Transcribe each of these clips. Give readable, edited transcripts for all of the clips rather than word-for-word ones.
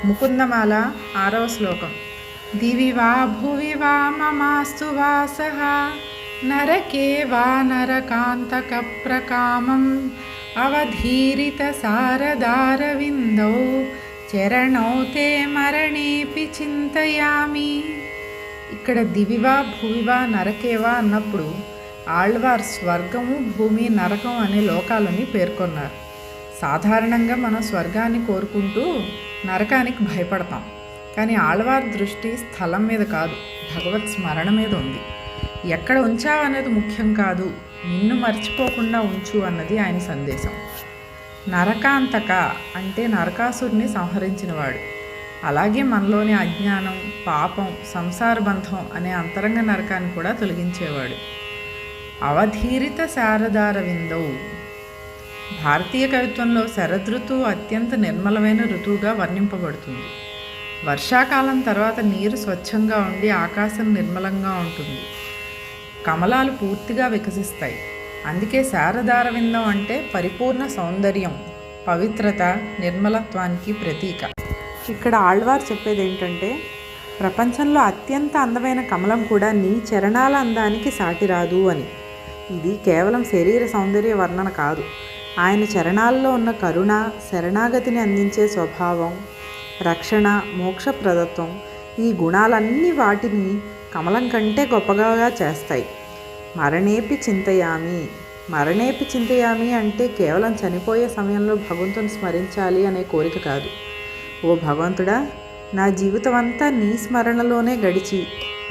ముకుందమాల 6వ శ్లోకం. దివి వా భువి వా మమాస్తు వాసః నరకే వా నరకాంతక ప్రకామం అవధీరిత సారదారవిందౌ చరణౌ తే మరణేపి చింతయామి. ఇక్కడ దివివా భువివా నరకేవా అన్నప్పుడు ఆళ్వార్ స్వర్గము భూమి నరకం అనే లోకాలని పేర్కొన్నారు. సాధారణంగా మనం స్వర్గాన్ని కోరుకుంటూ నరకానికి భయపడతాం. కానీ ఆళ్వార్ దృష్టి స్థలం మీద కాదు, భగవత్ స్మరణ మీద ఉంది. ఎక్కడ ఉంచావు అనేది ముఖ్యం కాదు, నిన్ను మర్చిపోకుండా ఉంచు అన్నది ఆయన సందేశం. నరకాంతక అంటే నరకాసురుని సంహరించినవాడు. అలాగే మనలోని అజ్ఞానం, పాపం, సంసార బంధం అనే అంతరంగ నరకాన్ని కూడా తొలగించేవాడు. అవధీరిత శారదార విందౌ. భారతీయ కవిత్వంలో శరదృతువు అత్యంత నిర్మలమైన ఋతువుగా వర్ణింపబడుతుంది. వర్షాకాలం తర్వాత నీరు స్వచ్ఛంగా ఉండి ఆకాశం నిర్మలంగా ఉంటుంది. కమలాలు పూర్తిగా వికసిస్తాయి. అందుకే శారదార విందం అంటే పరిపూర్ణ సౌందర్యం, పవిత్రత, నిర్మలత్వానికి ప్రతీక. ఇక్కడ ఆళ్వార్ చెప్పేది ఏంటంటే, ప్రపంచంలో అత్యంత అందమైన కమలం కూడా నీ చరణాల అందానికి సాటిరాదు అని. ఇది కేవలం శరీర సౌందర్య వర్ణన కాదు, ఆయన చరణాల్లో ఉన్న కరుణ, శరణాగతిని అందించే స్వభావం, రక్షణ, మోక్షప్రదత్వం, ఈ గుణాలన్నీ వాటిని కమలం కంటే గొప్పగా చేస్తాయి. మరణేపి చింతయామి. మరణేపి చింతయామి అంటే కేవలం చనిపోయే సమయంలో భగవంతుని స్మరించాలి అనే కోరిక కాదు. ఓ భగవంతుడా, నా జీవితం అంతా నీ స్మరణలోనే గడిచి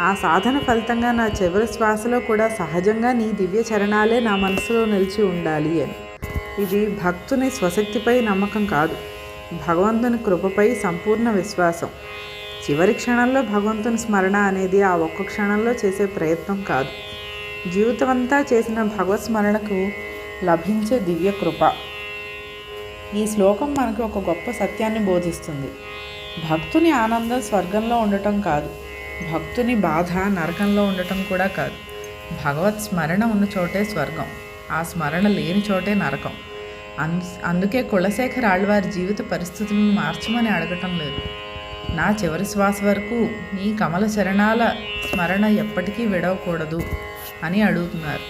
ఆ సాధన ఫలితంగా నా చివరి శ్వాసలో కూడా సహజంగా నీ దివ్య చరణాలే నా మనసులో నిలిచి ఉండాలి అని. ఇది భక్తుని స్వశక్తిపై నమ్మకం కాదు, భగవంతుని కృపపై సంపూర్ణ విశ్వాసం. చివరి క్షణంలో భగవంతుని స్మరణ అనేది ఆ ఒక్క క్షణంలో చేసే ప్రయత్నం కాదు, జీవితమంతా చేసిన భగవత్ స్మరణకు లభించే దివ్య కృప. ఈ శ్లోకం మనకు ఒక గొప్ప సత్యాన్ని బోధిస్తుంది. భక్తుని ఆనందం స్వర్గంలో ఉండటం కాదు, భక్తుని బాధ నరకంలో ఉండటం కూడా కాదు. భగవత్ స్మరణ ఉన్న చోటే స్వర్గం, ఆ స్మరణ లేని చోటే నరకం. అందుకే కులశేఖర్ ఆళ్వారి జీవిత పరిస్థితులను మార్చమని అడగటం లేదు. నా చివరి శ్వాస వరకు నీ కమల చరణాల స్మరణ ఎప్పటికీ విడవకూడదు అని అడుగుతున్నారు.